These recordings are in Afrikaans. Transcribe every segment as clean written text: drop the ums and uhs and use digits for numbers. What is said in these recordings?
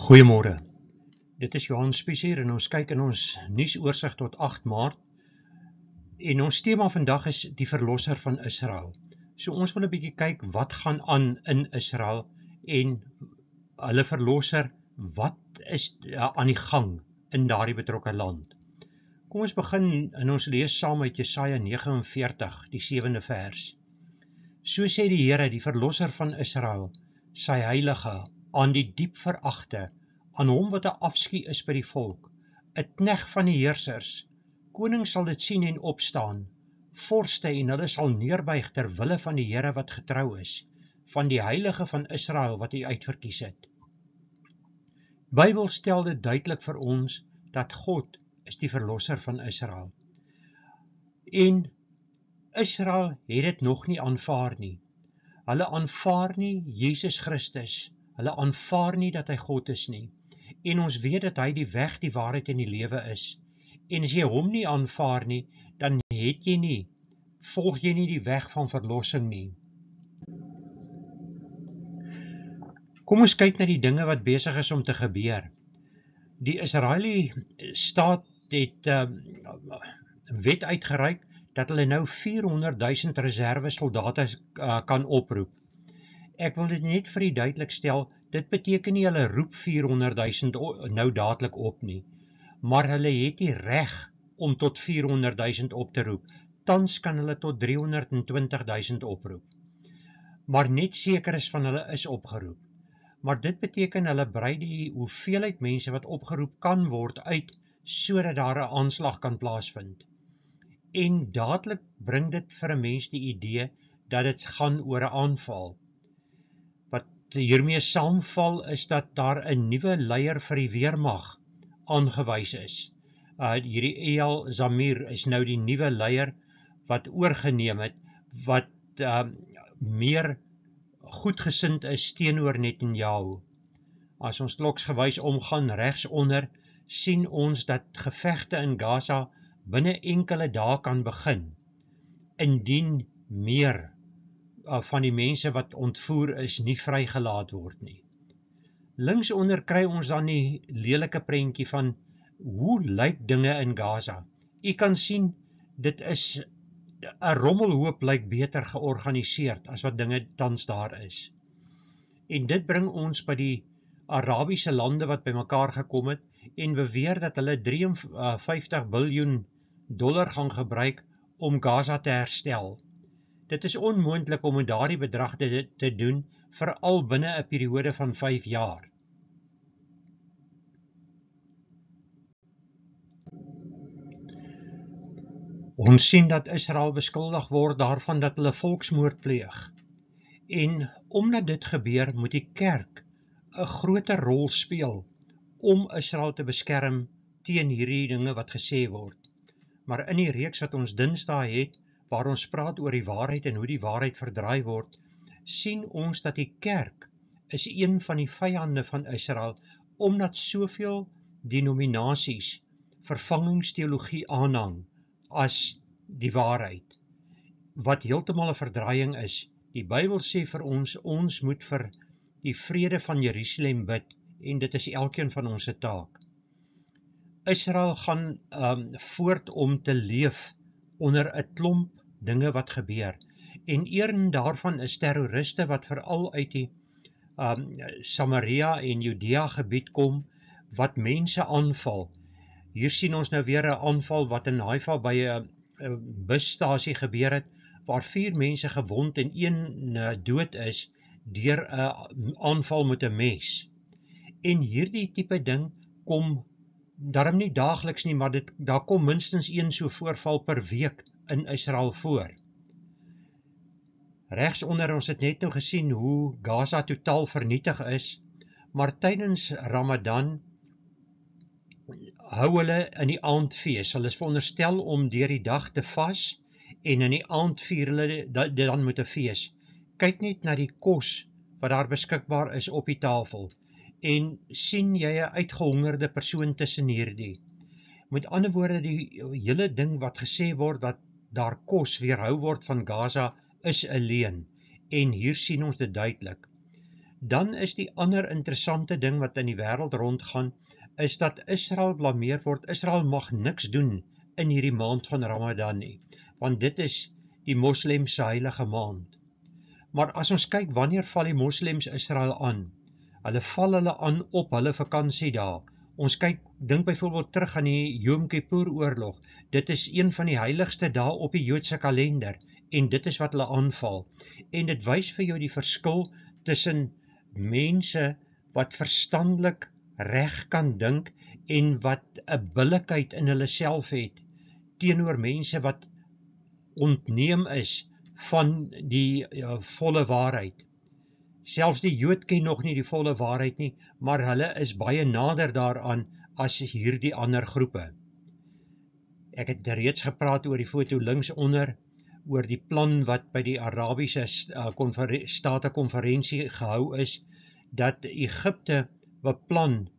Goeiemôre, dit is Johan Spies hier en ons kyk in ons nuusoorsigh tot 8 Maart en ons tema vandag is die verlosser van Israel. So ons wil 'n bietjie kyk wat gaan aan in Israel en hulle verlosser, wat is aan die gang in daardie betrokke land. Kom ons begin en ons lees saam uit Jesaja 49, die 7de vers. So sê die Here, die verlosser van Israel, sy heilige, aan die diep veragte, aan hom wat 'n afskuw is by die volk, 'n knegg van die heersers. Koning sal dit sien en opstaan, vorste en hulle sal neerbuig ter wille van die Here wat getrou is, van die heilige van Israel wat hy uitverkies het. Bybel stel dit duidelik vir ons dat God is die verlosser van Israel. En Israel het dit nog nie aanvaar nie. Hulle aanvaar nie Jesus Christus. Hulle aanvaar nie dat hy God is nie. En ons weet dat hy die weg, die waarheid en die lewe is. En as jy hom nie aanvaar nie, dan volg jy nie die weg van verlossing nie. Kom ons kyk na die dinge wat besig is om te gebeur. Die Israeli staat het wet uitgereik dat hulle nou 400.000 reserve soldate kan oproep. Ek wil dit net vir u duidelik stel, dit beteken nie hulle roep 400.000 nou dadelik op nie, maar hulle het die reg om tot 400.000 op te roep. Tans kan hulle tot 320.000 oproep. Maar net sekeres van hulle is opgeroep. Maar dit beteken hulle brei die hoeveelheid mense wat opgeroep kan word uit, sodat daar 'n aanslag kan plaasvind. En dadelik bring dit vir 'n mens die idee dat dit gaan oor 'n aanval. Wat hiermee saamval is dat daar 'n nuwe leier vir die weermag aangewys is. Hierdie Eyal Zamir is nou die nuwe leier wat oorgeneem het, wat meer goedgesind is teenoor Netanyahu. As ons kloksgewys omgaan regsonder, sien ons dat gevegte in Gaza binne enkele dae kan begin, indien meer van die mense wat ontvoer is nie vrygelaat word nie. Linksonder kry ons dan die lelike prentjie van hoe lyk dinge in Gaza. U kan sien, dit is 'n rommelhoop lyk beter georganiseerd as wat dinge tans daar is. En dit bring ons by die Arabiese lande wat bymekaar gekom het en beweer dat hulle $53 biljoen gaan gebruik om Gaza te herstel. Dit is onmoontlik om met daardie bedrag te doen, veral binne 'n periode van 5 jaar. Ons sien dat Israel beskuldig word daarvan dat hulle volksmoord pleeg. En omdat dit gebeur, moet die kerk 'n groter rol speel om Israel te beskerm teen hierdie dinge wat gesê word. Maar in die reeks wat ons Dinsdae het, waar ons praat oor die waarheid en hoe die waarheid verdraai word, sien ons dat die kerk is een van die vyande van Israel, omdat soveel denominasies vervangingsteologie aanhang as die waarheid, wat heeltemal 'n verdraaiing is. Die Bybel sê vir ons moet vir die vrede van Jerusalem bid, en dit is elkeen van ons se taak. Israel gaan voort om te leef onder 'n klomp dinge wat gebeur, en een daarvan is terroriste wat veral uit die Samaria en Judea gebied kom, wat mense aanval. Hier sien ons nou weer 'n aanval wat in Haifa by 'n busstasie gebeur het, waar 4 mense gewond en 1 dood is deur 'n aanval met 'n mes. En hierdie tipe ding kom daarom nie daagliks nie, maar daar kom minstens 1 so voorval per week in Israel voor. Regsonder ons het net nou gesien hoe Gaza totaal vernietig is, maar tydens Ramadan hou hulle in die aandfees. Hulle is veronderstel om deur die dag te vas en in die aand vier hulle dit dan met 'n fees. Kyk net na die kos wat daar beskikbaar is op die tafel en sien jy 'n uitgehongerde persoon tussen hierdie. Met ander woorde, die hele ding wat gesê word dat daar kos weerhou word van Gaza is 'n leuen, en hier sien ons dit duidelik. Dan is die ander interessante ding wat in die wêreld rondgaan, is dat Israel blameer word. Israel mag niks doen in hierdie maand van Ramadan nie, want dit is die moslems se heilige maand. Maar as ons kyk, wanneer val die moslems Israel aan? Hulle val hulle aan op hulle vakansiedae. Ons dink byvoorbeeld terug aan die Yom Kippur oorlog. Dit is een van die heiligste dae op die Joodse kalender, en dit is wat hulle aanval. En dit wys vir jou die verskil tussen mense wat verstandelik reg kan dink en wat 'n billikheid in hulle self het, teenoor mense wat ontneem is van die volle waarheid. Selfs die Jood ken nog nie die volle waarheid nie, maar hulle is baie nader daaraan as hierdie ander groepe. Ek het reeds gepraat oor die foto links onder, oor die plan wat by die Arabiese State-konferensie gehou is, dat Egipte beplan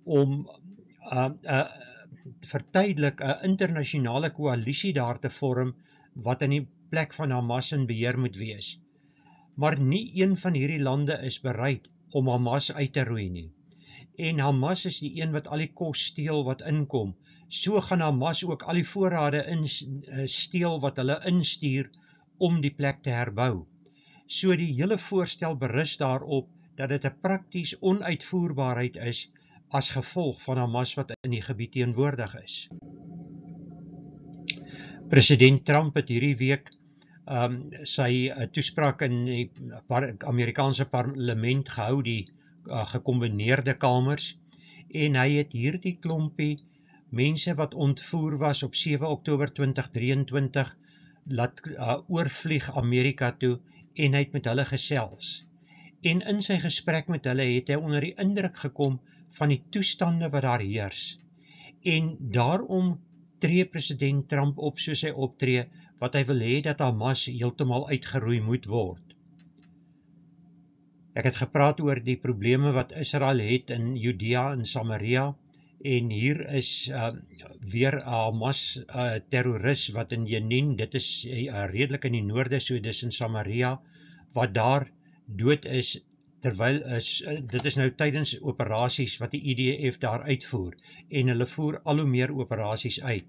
om vertydelik 'n internasionale koalisie daar te vorm, wat in die plek van Hamas in beheer moet wees. Maar nie een van hierdie lande is bereid om Hamas uit te roei nie. En Hamas is die een wat al die kos steel wat inkom. So gaan Hamas ook al die voorrade steel wat hulle instuur om die plek te herbou. So die hele voorstel berus daarop dat dit 'n prakties onuitvoerbaarheid is as gevolg van Hamas wat in die gebied teenwoordig is. President Trump het hierdie week sy toespraak in die Amerikaanse parlement gehou, die gekombineerde kamers, en hy het hierdie klompie mense wat ontvoer was op 7 Oktober 2023 laat oorvlieg Amerika toe, en hy het met hulle gesels. En in sy gesprek met hulle het hy onder die indruk gekom van die toestande wat daar heers. En daarom tree president Trump op soos hy optree, wat hy wil hê dat Hamas heeltemal uitgeroei moet word. Ek het gepraat oor die probleme wat Israel het in Judea en Samaria, en hier is weer 'n Hamas terrorist wat in Jenin, dit is redelik in die noorde, so dis in Samaria, wat daar dood is, terwyl dit is nou tydens operasies wat die IDF daar uitvoer, en hulle voer al hoe meer operasies uit.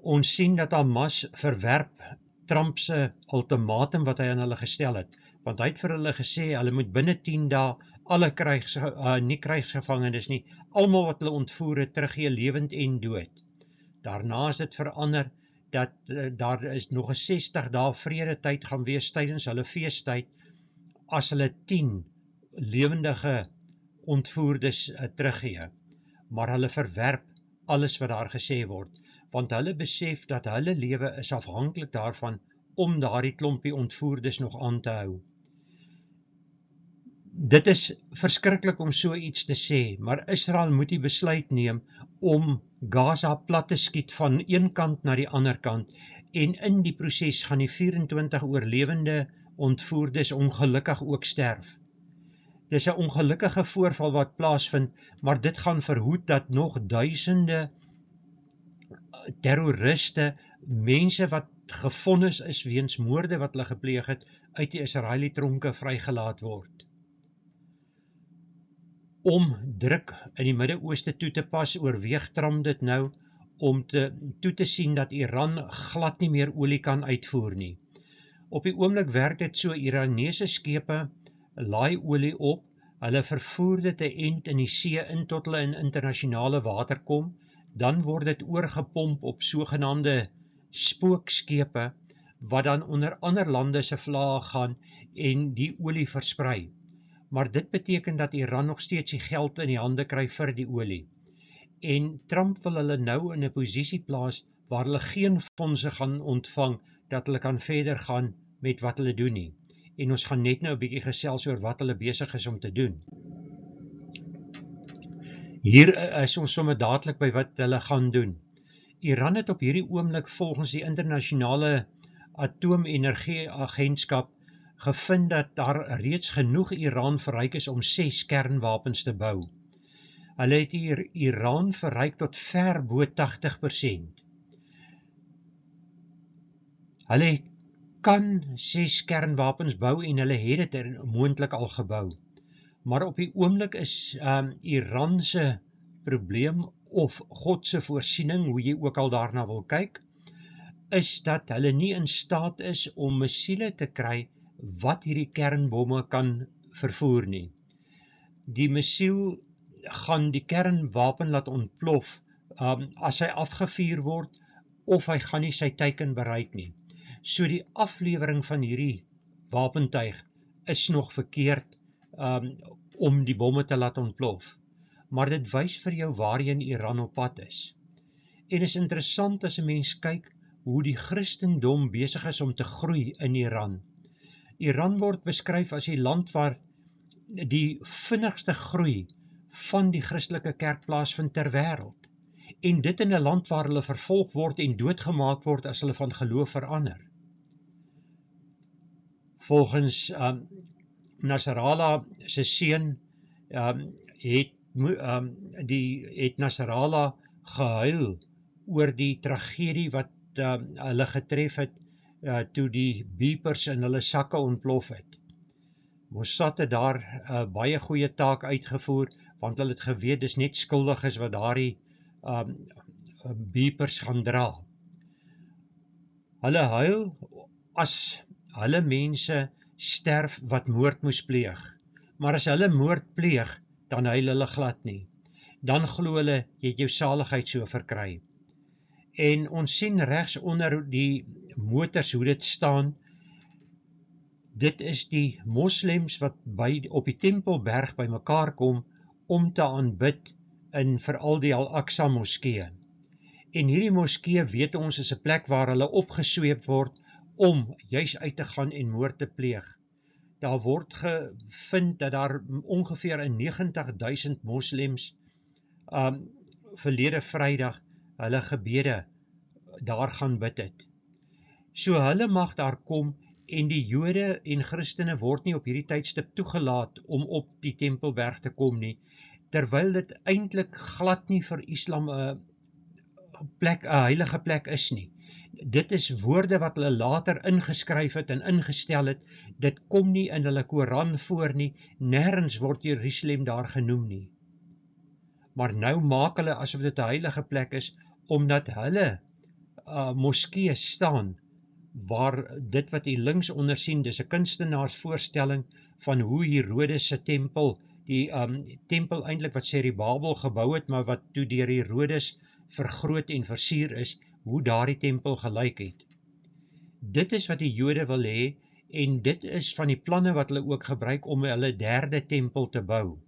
Ons sien dat Hamas verwerp Trump se ultimatum wat hy aan hulle gestel het, want hy het vir hulle gesê, hulle moet binne 10 dae alle nie krygsgevangenes nie, almal wat hulle ontvoer het, teruggee lewend en dood. Daarna is dit verander, dat daar is nog 'n 60 dae vredetyd gaan wees tydens hulle feestyd, as hulle 10 lewendige ontvoerdes teruggee. Maar hulle verwerp alles wat daar gesê word, want hulle besef dat hulle lewe is afhanklik daarvan om daardie klompie ontvoerdes nog aan te hou. Dit is verskriklik om so iets te sê, maar Israel moet die besluit neem om Gaza plat te skiet van een kant na die ander kant, en in die proses gaan die 24 oorlewende ontvoerdes ongelukkig ook sterf. Dis 'n ongelukkige voorval wat plaasvind, maar dit gaan verhoed dat nog duisende terroriste, mense wat gevonnis is weens moorde wat hulle gepleeg het, uit die Israeli tronke vrygelaat word. Om druk in die Midde-Ooste toe te pas, oorweeg Trump dit nou om toe te sien dat Iran glad nie meer olie kan uitvoer nie. Op die oomblik werk dit so, Iranese skepe laai olie op, hulle vervoer dit 'n end in die see in tot hulle in internasionale water kom, dan word dit oorgepomp op sogenaamde spookskepe, wat dan onder ander lande se vlae gaan en die olie versprei. Maar dit beteken dat Iran nog steeds die geld in die hande kry vir die olie. En Trump wil hulle nou in 'n posisie plaas waar hulle geen fondse gaan ontvang, dat hulle kan verder gaan met wat hulle doen nie. En ons gaan net nou 'n bietjie gesels oor wat hulle besig is om te doen. Hier is ons sommer dadelik by wat hulle gaan doen. Iran het op hierdie oomblik volgens die internasionale atoomenergieagentskap gevind dat daar reeds genoeg Iran verryk is om 6 kernwapens te bou. Hulle het hier Iran verryk tot ver bo 80%. Hulle kan 6 kernwapens bou en hulle het dit moontlik al gebou. Maar op die oomblik is Iran se probleem of God se voorsiening, hoe jy ook al daarna wil kyk, is dat hulle nie in staat is om missiele te kry wat hierdie kernbomme kan vervoer nie. Die missiel gaan die kernwapen laat ontplof as hy afgevuur word of hy gaan nie sy teiken bereik nie. So die aflewering van hierdie wapentuig is nog verkeerd om die bomme te laat ontplof. Maar dit wys vir jou waarheen Iran op pad is. En is interessant as 'n mens kyk hoe die Christendom besig is om te groei in Iran. Iran word beskryf as die land waar die vinnigste groei van die Christelike kerk plaasvind ter wêreld. En dit in 'n land waar hulle vervolg word en doodgemaak word as hulle van geloof verander. Volgens Nasrallah se seun het Nasrallah gehuil oor die tragedie wat hulle getref het toe die beepers in hulle sakke ontplof het. Mossad het daar baie goeie taak uitgevoer, want hulle het geweet dis net skuldiges wat daardie beepers gaan dra. Hulle huil as hulle mense sterf wat moord moes pleeg. Maar as hulle moord pleeg, dan huil hulle glad nie. Dan glo hulle, jy het jou saligheid so verkry. En ons sien regs onder die motors hoe dit staan. Dit is die moslems wat op die Tempelberg by mekaar kom om te aanbid in veral die Al-Aqsa moskee. En hierdie moskee, weet ons, is 'n plek waar hulle opgesweep word om juis uit te gaan en moord te pleeg. Daar word gevind dat daar ongeveer 90.000 moslems verlede Vrydag hulle gebede daar gaan bid het. So hulle mag daar kom en die Jode en Christene word nie op hierdie tydstip toegelaat om op die Tempelberg te kom nie, terwyl dit eintlik glad nie vir Islam 'n heilige plek is nie. Dit is woorde wat hulle later ingeskryf het en ingestel het, dit kom nie in hulle Koran voor nie, nêrens word Jerusalem daar genoem nie. Maar nou maak hulle asof dit 'n heilige plek is, omdat hulle moskee staan, waar dit wat jy links onder sien, dis 'n kunstenaarsvoorstelling van hoe Herodes se tempel, die tempel eintlik wat Zerubabel gebou het, maar wat toe deur Herodes vergroot en versier is, hoe daardie tempel gelyk het. Dit is wat die Jode wil hê, en dit is van die planne wat hulle ook gebruik om hulle derde tempel te bou.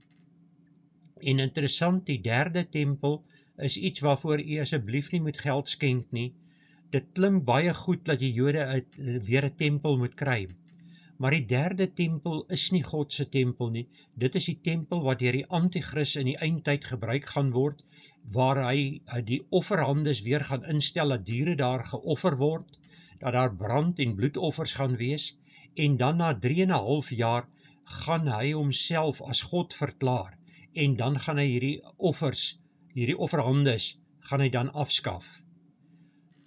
En interessant, die derde tempel is iets waarvoor u asseblief nie moet geld skenk nie. Dit klink baie goed dat die Jode weer 'n tempel moet kry. Maar die derde tempel is nie God se tempel nie. Dit is die tempel wat deur die Antichrist in die eindtyd gebruik gaan word, waar hy die offerhandes weer gaan instel, dat diere daar geoffer word, dat daar brand- en bloedoffers gaan wees, en dan na 3,5 jaar gaan hy homself as God verklaar, en dan gaan hy hierdie offerhandes, gaan hy dan afskaf.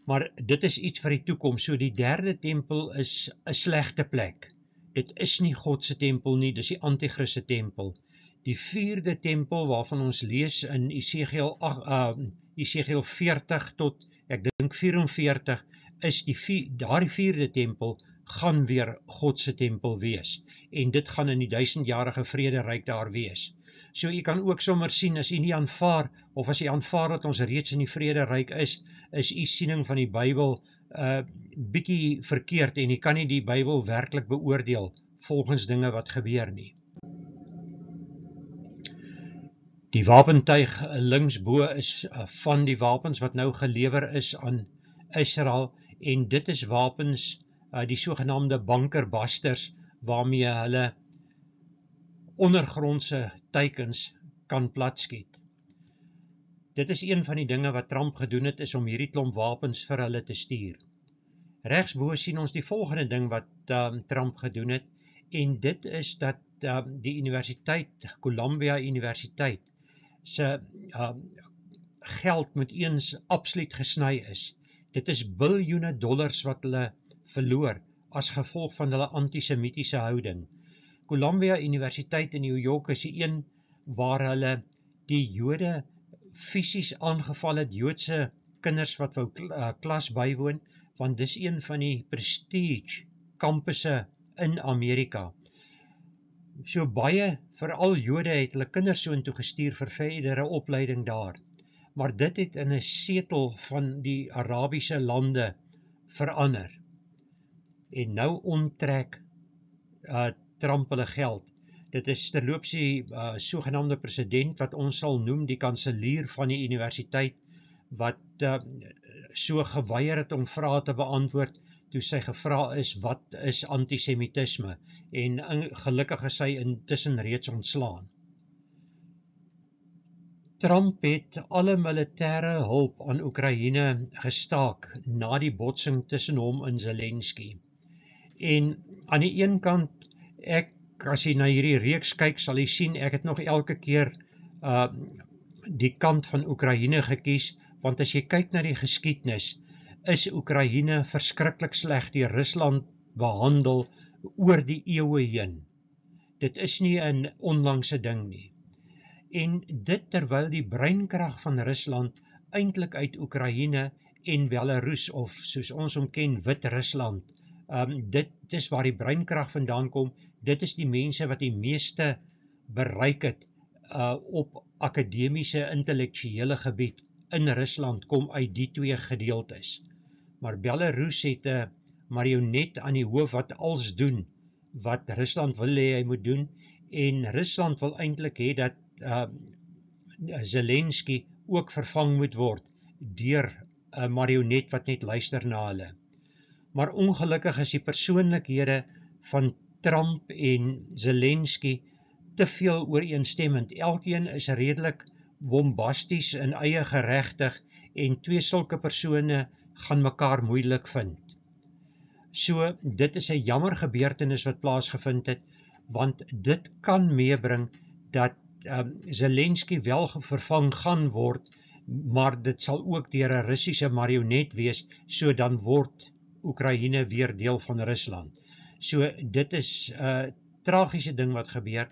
Maar dit is iets vir die toekoms, so die derde tempel is 'n slegte plek. Dit is nie God se tempel nie, dis die Antichrist se tempel. Die vierde tempel waarvan ons lees in Esegiel 40 tot, ek dink 44, is daardie vierde tempel gaan weer God se tempel wees. En dit gaan in die 1000-jarige vrederyk daar wees. So jy kan ook sommer sien, as jy nie aanvaar, of as jy aanvaar dat ons reeds in die vrederyk is u siening van die Bybel bietjie verkeerd, en jy kan nie die Bybel werklik beoordeel volgens dinge wat gebeur nie. Die wapentuig linksbo is van die wapens wat nou gelewer is aan Israel, en dit is wapens, die sogenaamde bunkerbusters, waarmee hulle ondergrondse teikens kan platskiet. Dit is een van die dinge wat Trump gedoen het, is om hierdie klomp wapens vir hulle te stuur. Regsbo sien ons die volgende ding wat Trump gedoen het, en dit is dat die universiteit, Columbia Universiteit, se geld moet eens absoluut gesny is. Dit is biljoene dollars wat hulle verloor as gevolg van hulle antisemitiese houding. Columbia Universiteit in New York is die een waar hulle die Jode fisies aangeval het, Joodse kinders wat wou klas bywoon, want dis een van die prestige campusse in Amerika. So baie, veral Jode het hulle kinders soontoe gestuur vir verdere opleiding daar. Maar dit het in 'n setel van die Arabiese lande verander. En nou onttrek Trump hulle geld. Dit is terloops die sogenaamde president wat ons sal noem die kanselier van die universiteit wat so geweier het om vrae te beantwoord toe sy gevra is wat is antisemitisme en gelukkig is sy intussen reeds ontslaan. Trump het alle militêre hulp aan Oekraïne gestaak na die botsing tussen hom en Zelensky. En aan die een kant, as jy na hierdie reeks kyk, sal jy sien, ek het nog elke keer die kant van Oekraïne gekies, want as jy kyk na die geskiedenis, is Oekraïne verskriklik sleg deur Rusland behandel oor die eeue heen. Dit is nie 'n onlangse ding nie. En dit terwyl die breinkrag van Rusland eintlik uit Oekraïne en Belarus, of soos ons hom ken, Wit-Rusland, dit is waar die breinkrag vandaan kom, dit is die mense wat die meeste bereik het op akademiese, intellektuele gebied in Rusland kom uit die twee gedeeltes. Maar Belarus het 'n marionet aan die hoof wat alles doen, wat Rusland wil hê hy moet doen, en Rusland wil eintlik hê dat Zelensky ook vervang moet word deur 'n marionet wat net luister na hulle. Maar ongelukkig is die persoonlikhede van Trump en Zelensky te veel ooreenstemmend. Elkeen is redelik bombasties en eie geregtig en twee sulke persone gaan mekaar moeilik vind. So, dit is 'n jammer gebeurtenis wat plaasgevind het, want dit kan meebring dat Zelensky wel vervang gaan word, maar dit sal ook deur 'n Russiese marionet wees, so dan word Oekraïne weer deel van Rusland. So dit is 'n tragiese ding wat gebeur.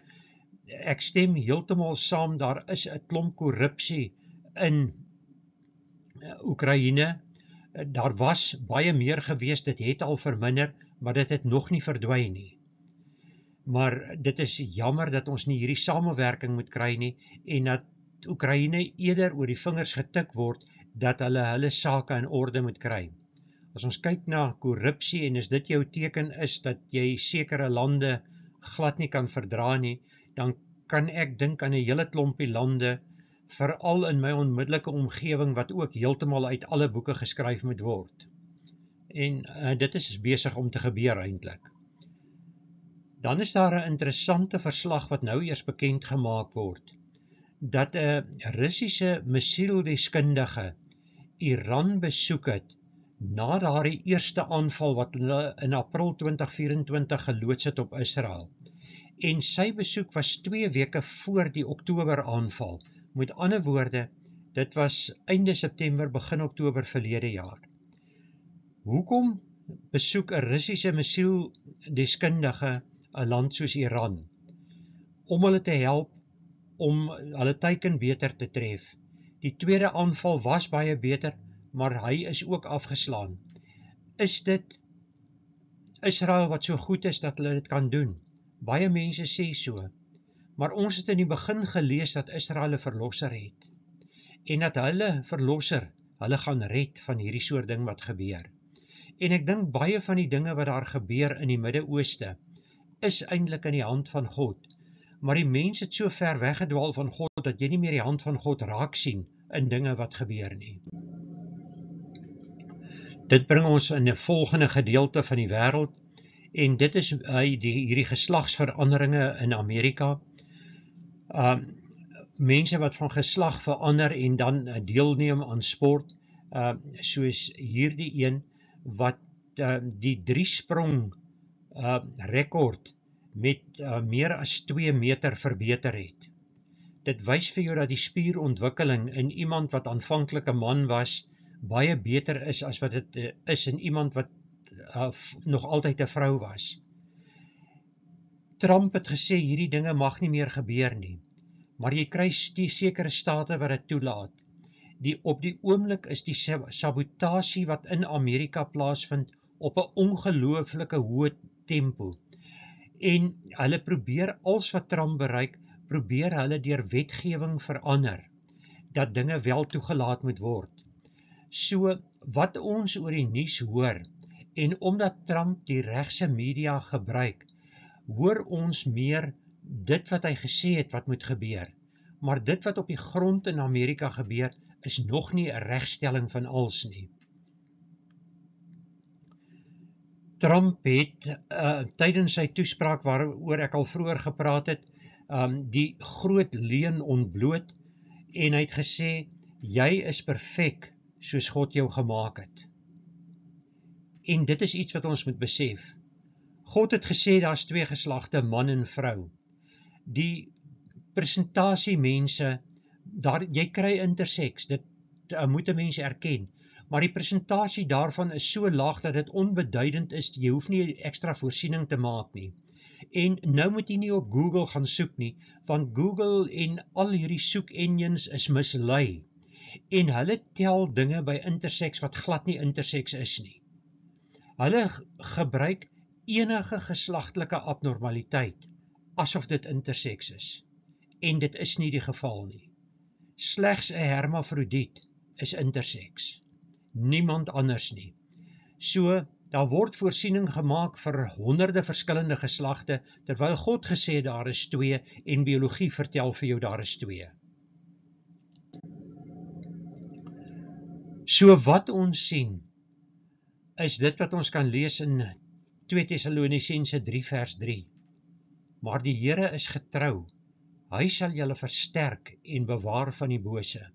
Ek stem heeltemal saam, daar is 'n klomp korrupsie in Oekraïne. Daar was baie meer gewees, dit het al verminder, maar dit het nog nie verdwyn nie. Maar dit is jammer dat ons nie hierdie samewerking moet kry nie, en dat Oekraïne eerder oor die vingers getik word, dat hulle sake in orde moet kry. As ons kyk na korrupsie, en as dit jou teken is, dat jy sekere lande glad nie kan verdra nie, dan kan ek dink aan 'n hele klompie lande, veral in my onmiddellike omgewing, wat ook heeltemal uit alle boeke geskryf moet word. En dit is besig om te gebeur eintlik. Dan is daar 'n interessante verslag wat nou eers bekend gemaak word, dat 'n Russiese missielsdeskundige Iran besoek het, na daardie eerste aanval wat hulle in April 2024 geloods het op Israel. En sy besoek was 2 weke voor die Oktober aanval. Met ander woorde, dit was einde September, begin Oktober verlede jaar. Hoekom besoek 'n Russiese missielsdeskundige 'n land soos Iran? Om hulle te help om hulle teiken beter te tref. Die tweede aanval was baie beter, maar hy is ook afgeslaan. Is dit Israel wat so goed is dat hulle dit kan doen? Baie mense sê so. Maar ons het in die begin gelees dat Israel 'n verlosser het. En dat hulle verlosser hulle gaan red van hierdie soort ding wat gebeur. En ek dink baie van die dinge wat daar gebeur in die Midde-Ooste is eintlik in die hand van God. Maar die mens het so ver weggedwaal van God dat jy nie meer die hand van God raak sien in dinge wat gebeur nie. Dit bring ons in 'n volgende gedeelte van die wêreld, en dit is hierdie geslagsveranderinge in Amerika. Mense wat van geslag verander en dan deelneem aan sport, soos hierdie een wat die 3-sprong rekord met meer as 2 meter verbeter het. Dit wys vir jou dat die spierontwikkeling in iemand wat aanvanklik 'n man was, baie beter is as wat dit is in iemand wat nog altyd 'n vrou was. Trump het gesê hierdie dinge mag nie meer gebeur nie, maar jy kry sekere state wat dit toelaat. Op die oomblik is die sabotasie wat in Amerika plaasvind op 'n ongelooflike hoë tempo. En hulle probeer, als wat Trump bereik, probeer hulle deur wetgewing verander, dat dinge wel toegelaat moet word. So, wat ons oor die nuus hoor, en omdat Trump die regse media gebruik, hoor ons meer dit wat hy gesê het wat moet gebeur. Maar dit wat op die grond in Amerika gebeur, is nog nie 'n regstelling van alles nie. Trump het tydens sy toespraak waaroor ek al vroeër gepraat het, die groot leuen ontbloot en hy het gesê, jy is perfek soos God jou gemaak het. En dit is iets wat ons moet besef. God het gesê daar's 2 geslagte, man en vrou. Die presentasie mense, jy kry interseks, dit moet 'n mens erken, maar die presentasie daarvan is so laag dat dit onbeduidend is, jy hoef nie ekstra voorsiening te maak nie. En nou moet jy nie op Google gaan soek nie, want Google en al hierdie soek engines is mislei, en hulle tel dinge by interseks wat glad nie interseks is nie. Hulle gebruik enige geslagtelike abnormaliteit asof dit interseks is, en dit is nie die geval nie. Slegs 'n hermafrodiet is interseks, niemand anders nie. So, daar word voorsiening gemaak vir honderde verskillende geslagte, terwyl God gesê daar is 2 en biologie vertel vir jou daar is 2. So wat ons sien, is dit wat ons kan lees in 2 Tessalonisense 3 vers 3. Maar die Here is getrou, hy sal julle versterk en bewaar van die bose.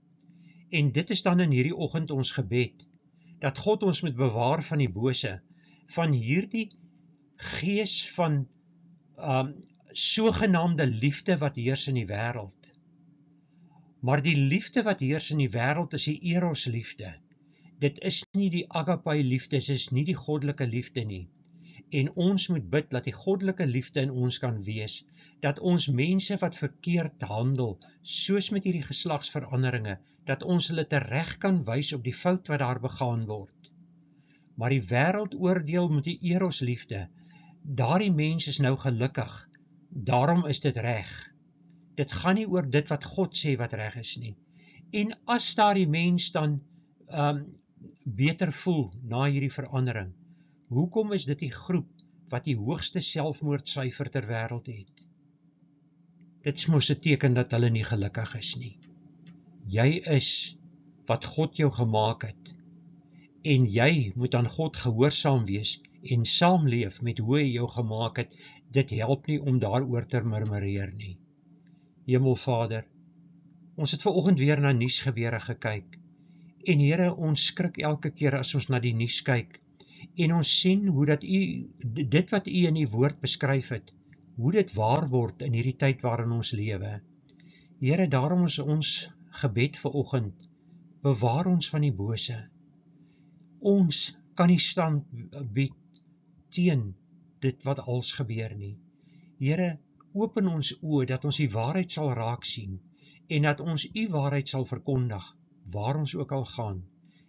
En dit is dan in hierdie oggend ons gebed, dat God ons moet bewaar van die bose, van hierdie gees van sogenaamde liefde wat heers in die wêreld. Maar die liefde wat heers in die wêreld is die eros liefde. Dit is nie die agape liefde, dit is nie die goddelike liefde nie. En ons moet bid dat die goddelike liefde in ons kan wees, dat ons mense wat verkeerd handel, soos met hierdie geslagsveranderinge, dat ons hulle tereg kan wys op die fout wat daar begaan word. Maar die wêreld oordeel met die eros liefde, daardie mens is nou gelukkig, daarom is dit reg. Dit gaan nie oor dit wat God sê wat reg is nie. En as daardie mens dan beter voel na hierdie verandering, hoekom is dit die groep wat die hoogste selfmoordsyfer ter wêreld het? Dit is mos 'n teken dat hulle nie gelukkig is nie. Jy is wat God jou gemaak het, en jy moet aan God gehoorsaam wees en saamleef met hoe hy jou gemaak het. Dit help nie om daaroor te murmureer nie. Hemelvader, ons het vanoggend weer na nuusgebeure gekyk, en Here, ons skrik elke keer as ons na die nuus kyk, en ons sien hoe dat dit wat U in die woord beskryf het, hoe dit waar word in hierdie tyd waarin ons lewe. Here, daarom is ons gebed vanoggend, bewaar ons van die bose. Ons kan nie stand bied teen dit wat als gebeur nie. Here, open ons oë dat ons die waarheid sal raak sien, en dat ons U waarheid sal verkondig, waar ons ook al gaan.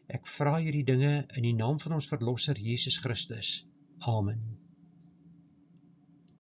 Ek vra hierdie dinge in die naam van ons Verlosser Jesus Christus. Amen.